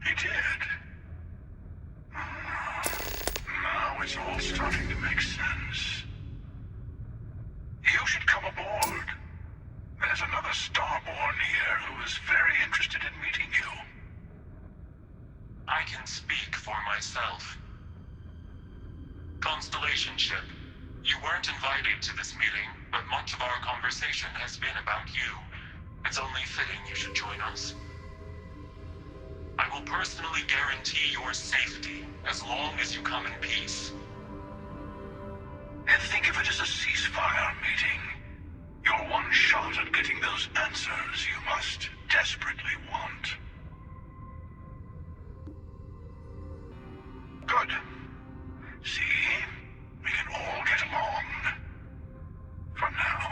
He did. Now it's all starting to make sense. You should come aboard. There's another Starborn here who is very interested in meeting you. I can speak for myself. Constellation ship, you weren't invited to this meeting, but much of our conversation has been about you. It's only fitting you should join us. I will personally guarantee your safety as long as you come in peace. And think of it as a ceasefire meeting. Your one shot at getting those answers you must desperately want. Good. See? We can all get along. For now.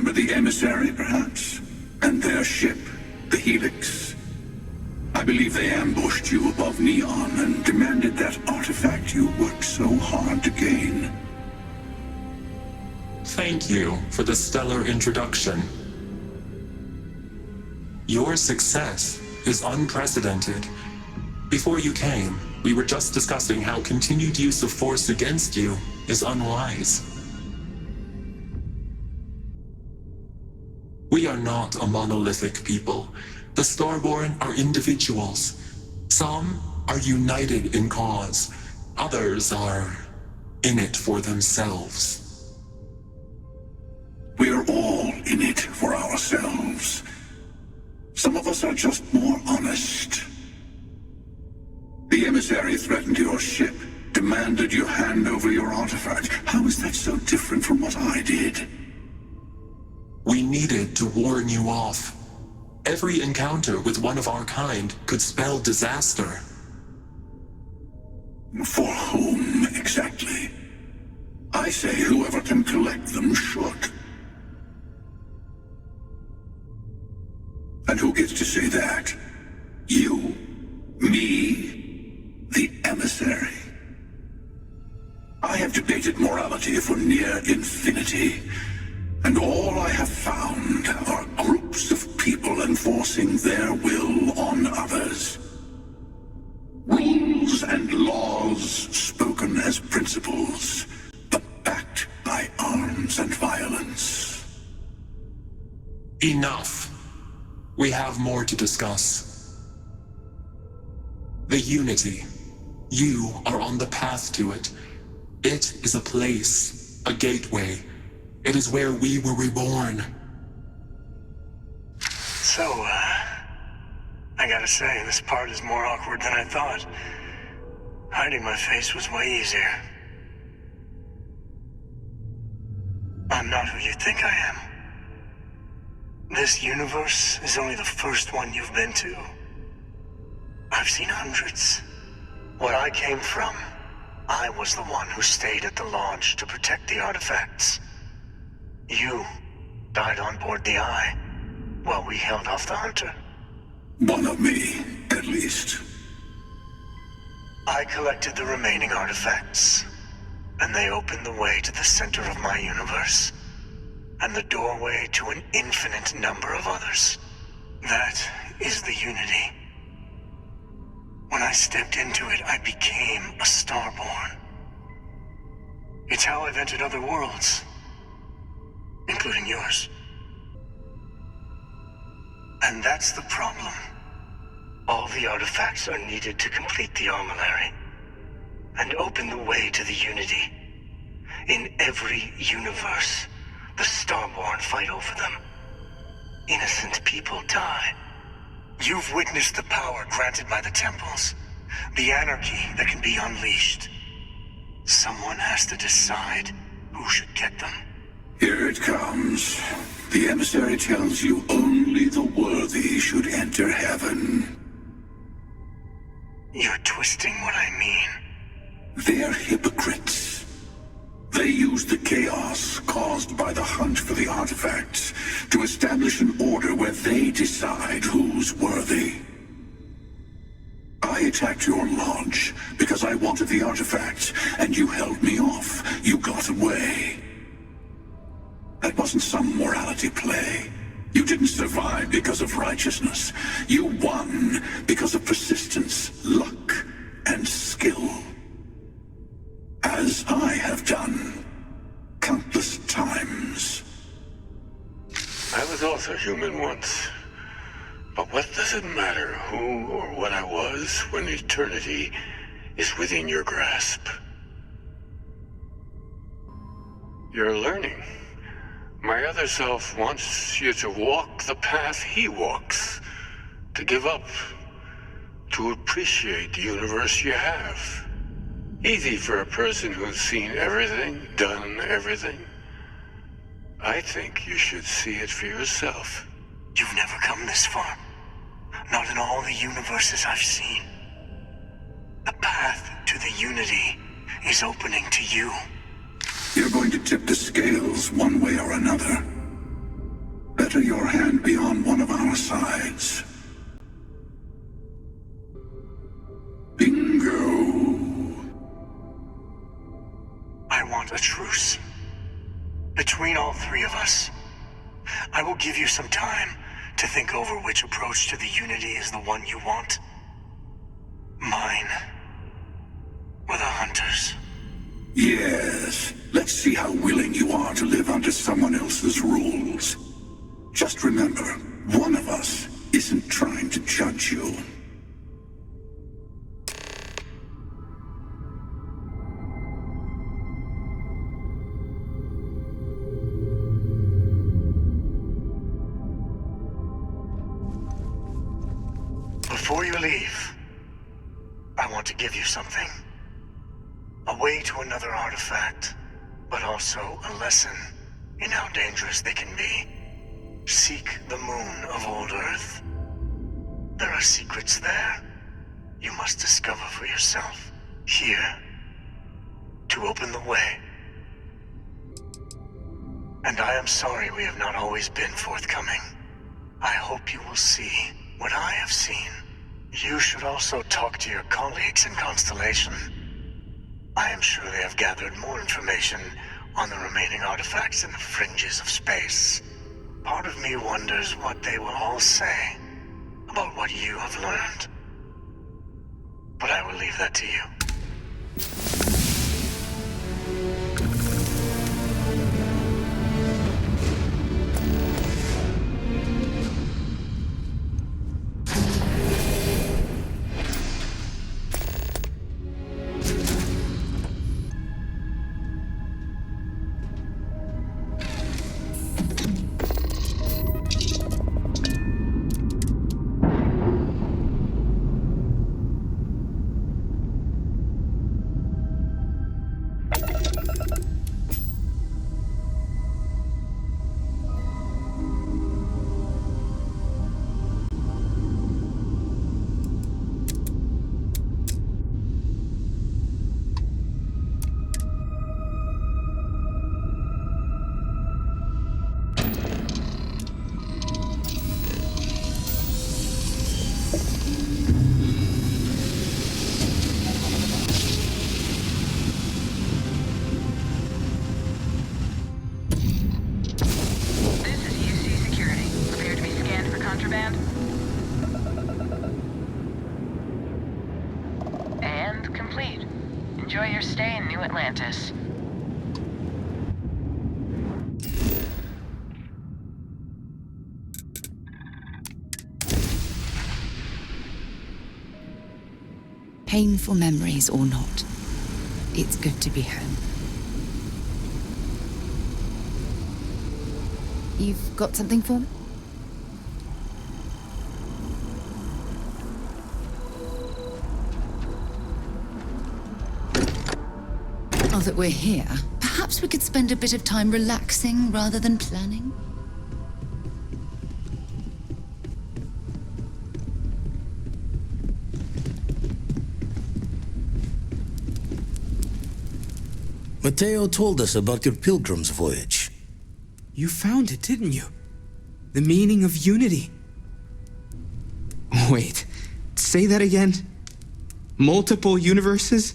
The Emissary, perhaps? And their ship, the Helix. I believe they ambushed you above Neon and demanded that artifact you worked so hard to gain. Thank you for the stellar introduction. Your success is unprecedented. Before you came, we were just discussing how continued use of force against you is unwise. We are not a monolithic people. The Starborn are individuals. Some are united in cause. Others are in it for themselves. We're all in it for ourselves. Some of us are just more honest. The Emissary threatened your ship, demanded you hand over your artifact. How is that so different from what I did? We needed to warn you off. Every encounter with one of our kind could spell disaster. For whom, exactly? I say whoever can collect them should. And who gets to say that? You? Me? The Emissary? I have debated morality for near infinity. And all I have found are groups of people enforcing their will on others. Rules and laws spoken as principles, but backed by arms and violence. Enough. We have more to discuss. The Unity. You are on the path to it. It is a place, a gateway. It is where we were reborn. So, I gotta say, this part is more awkward than I thought. Hiding my face was way easier. I'm not who you think I am. This universe is only the first one you've been to. I've seen hundreds. Where I came from, I was the one who stayed at the launch to protect the artifacts. You died on board the Eye, while we held off the Hunter. One of me, at least. I collected the remaining artifacts, and they opened the way to the center of my universe, and the doorway to an infinite number of others. That is the Unity. When I stepped into it, I became a Starborn. It's how I've entered other worlds. Including yours. And that's the problem. All the artifacts are needed to complete the armillary and open the way to the Unity. In every universe, the Starborn fight over them. Innocent people die. You've witnessed the power granted by the temples. The anarchy that can be unleashed. Someone has to decide who should get them. Here it comes. The emissary tells you only the worthy should enter heaven. You're twisting what I mean. They're hypocrites. They use the chaos caused by the hunt for the artifacts to establish an order where they decide who's worthy. I attacked your lodge because I wanted the artifact, and you held me off. You got away. That wasn't some morality play. You didn't survive because of righteousness. You won because of persistence, luck, and skill. As I have done countless times. I was also human once. But what does it matter who or what I was when eternity is within your grasp? You're learning. My other self wants you to walk the path he walks, to give up, to appreciate the universe you have. Easy for a person who's seen everything, done everything. I think you should see it for yourself. You've never come this far. Not in all the universes I've seen. The path to the unity is opening to you. You're going to tip the scales one way or another. Better your hand be on one of our sides. Bingo. I want a truce. Between all three of us. I will give you some time to think over which approach to the unity is the one you want. Mine. Or the Hunters. Yes. Let's see how willing you are to live under someone else's rules. Just remember, one of us isn't trying to judge you. Before you leave, I want to give you something. A way to another artifact, but also a lesson in how dangerous they can be. Seek the moon of old Earth. There are secrets there you must discover for yourself. Here, to open the way. And I am sorry we have not always been forthcoming. I hope you will see what I have seen. You should also talk to your colleagues in Constellation. I am sure they have gathered more information on the remaining artifacts in the fringes of space. Part of me wonders what they will all say about what you have learned. But I will leave that to you. Enjoy your stay in New Atlantis. Painful memories or not, it's good to be home. You've got something for me? Now that we're here, perhaps we could spend a bit of time relaxing rather than planning? Matteo told us about your pilgrim's voyage. You found it, didn't you? The meaning of unity. Wait, say that again? Multiple universes?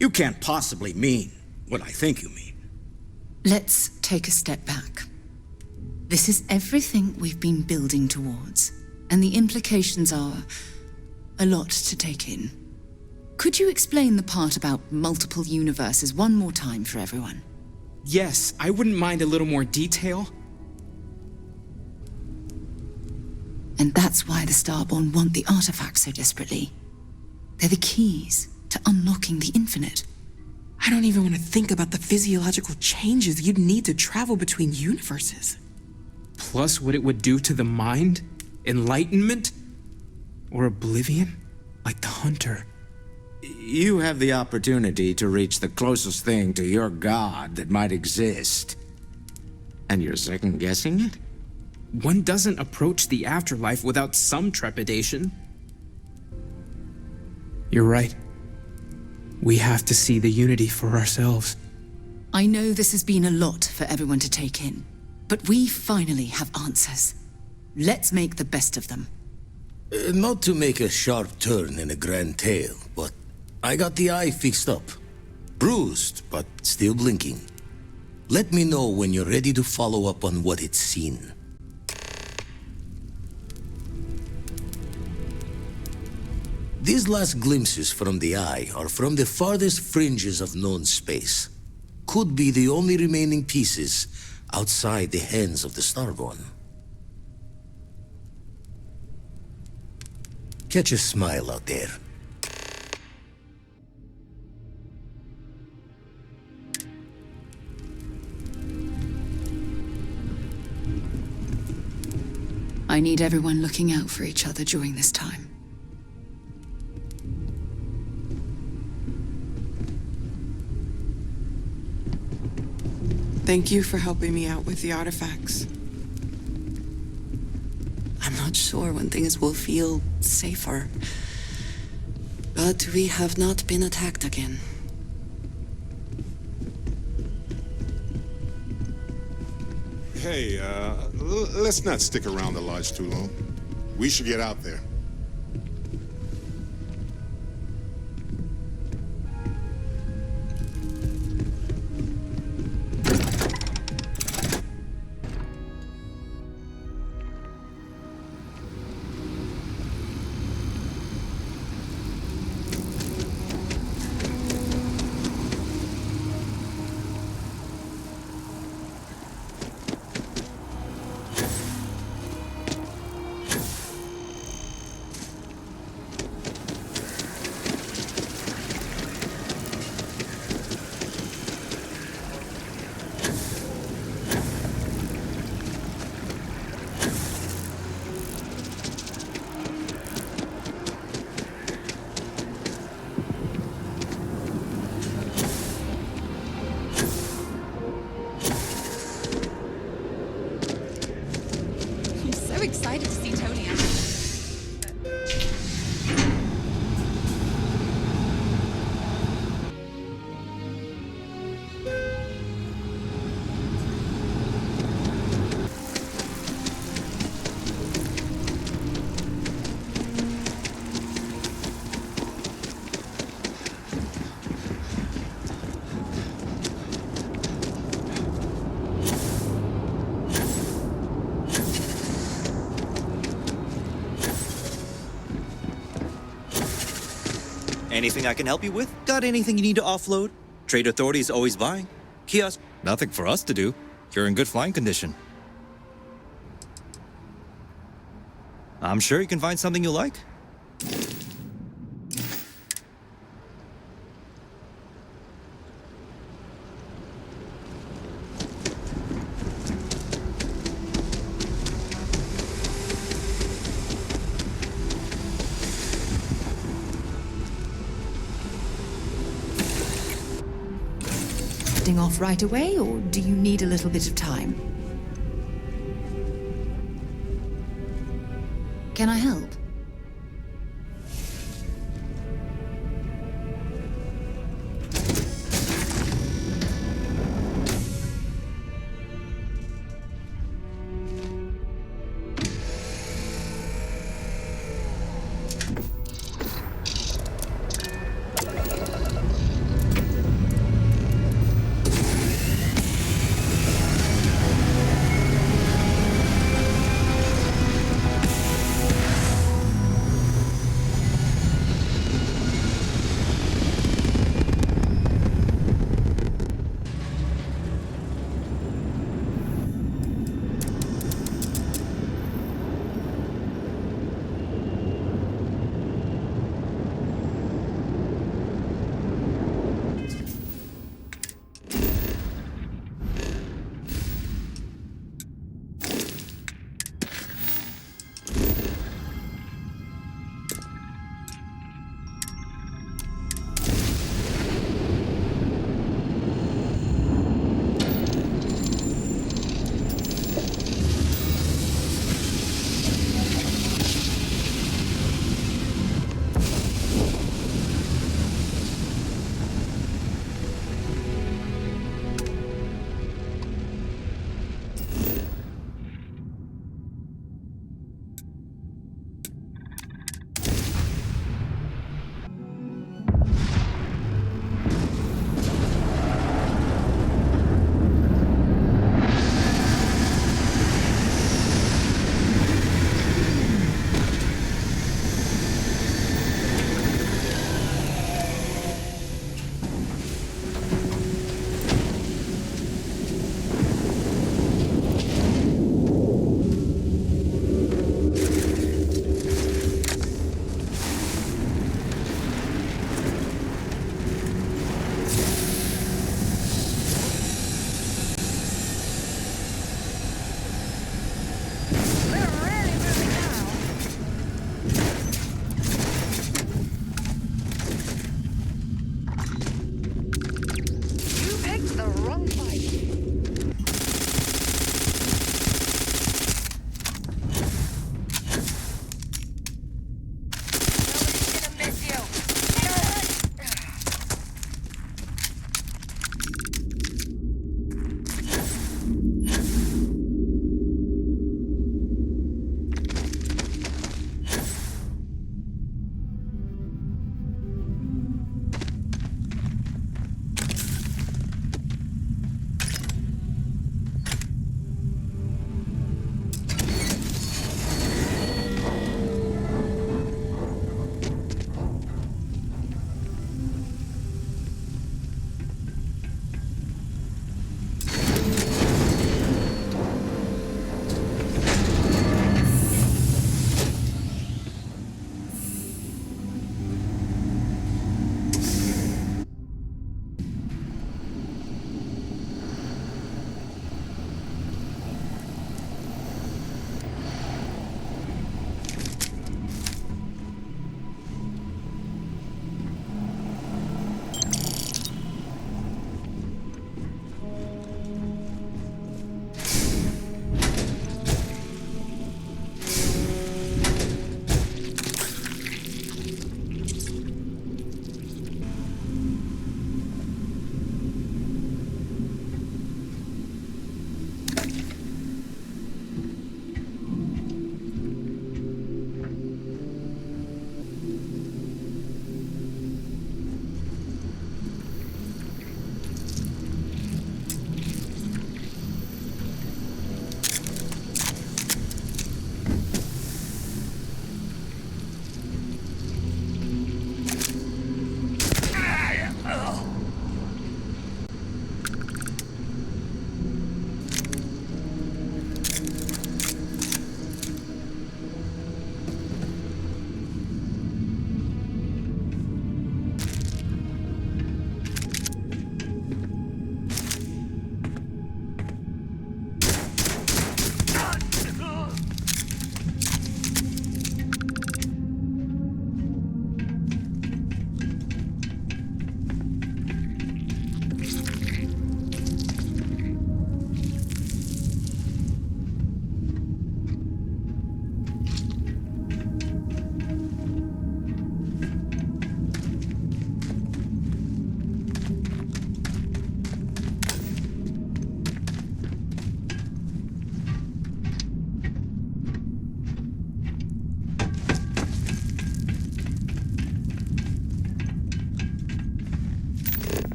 You can't possibly mean what I think you mean. Let's take a step back. This is everything we've been building towards, and the implications are a lot to take in. Could you explain the part about multiple universes one more time for everyone? Yes, I wouldn't mind a little more detail. And that's why the Starborn want the artifacts so desperately. They're the keys to unlocking the infinite. I don't even want to think about the physiological changes you'd need to travel between universes. Plus what it would do to the mind? Enlightenment? Or oblivion? Like the Hunter. You have the opportunity to reach the closest thing to your god that might exist. And you're second-guessing it? One doesn't approach the afterlife without some trepidation. You're right. We have to see the unity for ourselves. I know this has been a lot for everyone to take in, but we finally have answers. Let's make the best of them. Not to make a sharp turn in a grand tale, but I got the eye fixed up. Bruised, but still blinking. Let me know when you're ready to follow up on what it's seen. These last glimpses from the eye are from the farthest fringes of known space. Could be the only remaining pieces outside the hands of the Starborn. Catch a smile out there. I need everyone looking out for each other during this time. Thank you for helping me out with the artifacts. I'm not sure when things will feel safer. But we have not been attacked again. Hey, let's not stick around the lodge too long. We should get out there. Excited to see Tony out. Anything I can help you with? Got anything you need to offload? Trade Authority is always buying. Kiosk, nothing for us to do. You're in good flying condition. I'm sure you can find something you like. heading off right away, or do you need a little bit of time? Can I help?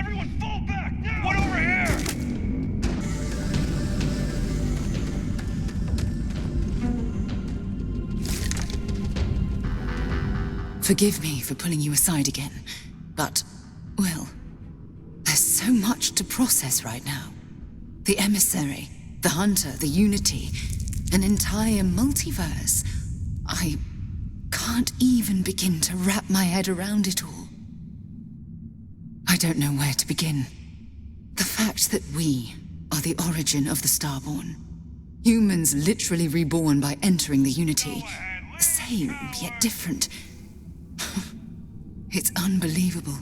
Everyone fall back now! What over here? Forgive me for pulling you aside again, but, well, there's so much to process right now. The Emissary, the Hunter, the Unity, an entire multiverse. I can't even begin to wrap my head around it all. I don't know where to begin. The fact that we are the origin of the Starborn. Humans literally reborn by entering the Unity. The same, yet different. It's unbelievable.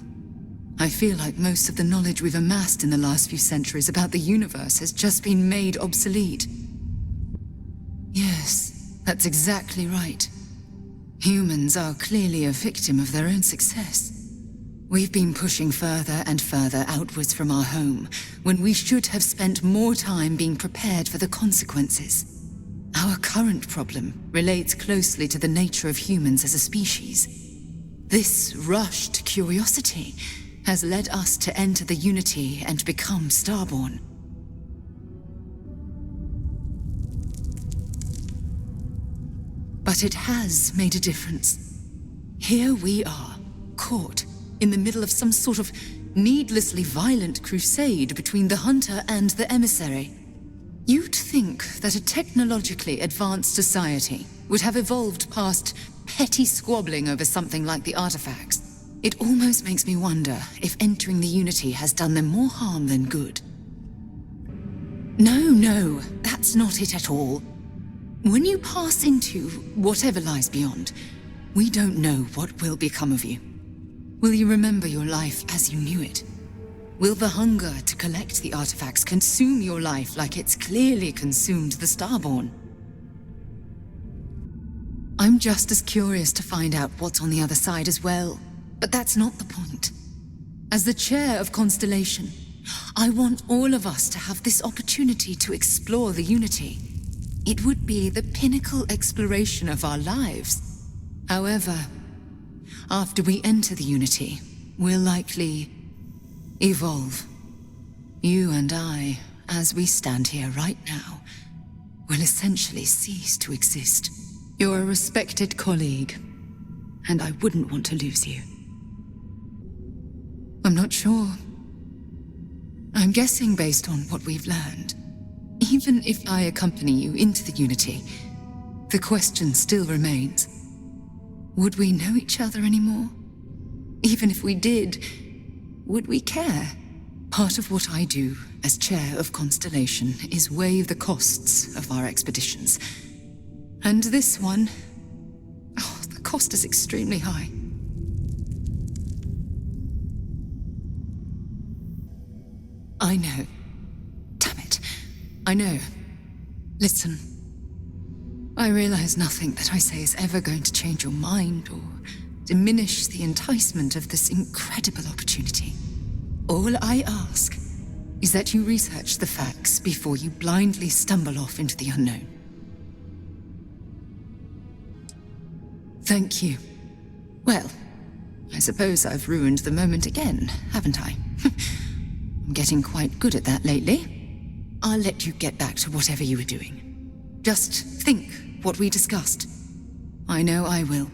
I feel like most of the knowledge we've amassed in the last few centuries about the universe has just been made obsolete. Yes, that's exactly right. Humans are clearly a victim of their own success. We've been pushing further and further outwards from our home, when we should have spent more time being prepared for the consequences. Our current problem relates closely to the nature of humans as a species. This rushed curiosity has led us to enter the Unity and become Starborn. But it has made a difference. Here we are, caught in the middle of some sort of needlessly violent crusade between the Hunter and the Emissary. You'd think that a technologically advanced society would have evolved past petty squabbling over something like the artifacts. It almost makes me wonder if entering the Unity has done them more harm than good. No, that's not it at all. When you pass into whatever lies beyond, we don't know what will become of you. Will you remember your life as you knew it? Will the hunger to collect the artifacts consume your life like it's clearly consumed the Starborn? I'm just as curious to find out what's on the other side as well, but that's not the point. As the chair of Constellation, I want all of us to have this opportunity to explore the Unity. It would be the pinnacle exploration of our lives. However, after we enter the Unity, we'll likely evolve. You and I, as we stand here right now, will essentially cease to exist. You're a respected colleague, and I wouldn't want to lose you. I'm not sure. I'm guessing based on what we've learned. Even if I accompany you into the Unity, the question still remains. Would we know each other anymore? Even if we did, would we care? Part of what I do as chair of Constellation is weigh the costs of our expeditions. And this one, the cost is extremely high. I know. Damn it. I know. Listen. I realize nothing that I say is ever going to change your mind or diminish the enticement of this incredible opportunity. All I ask is that you research the facts before you blindly stumble off into the unknown. Thank you. Well, I suppose I've ruined the moment again, haven't I? I'm getting quite good at that lately. I'll let you get back to whatever you were doing. Just think what we discussed. I know I will.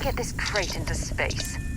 to get this crate into space.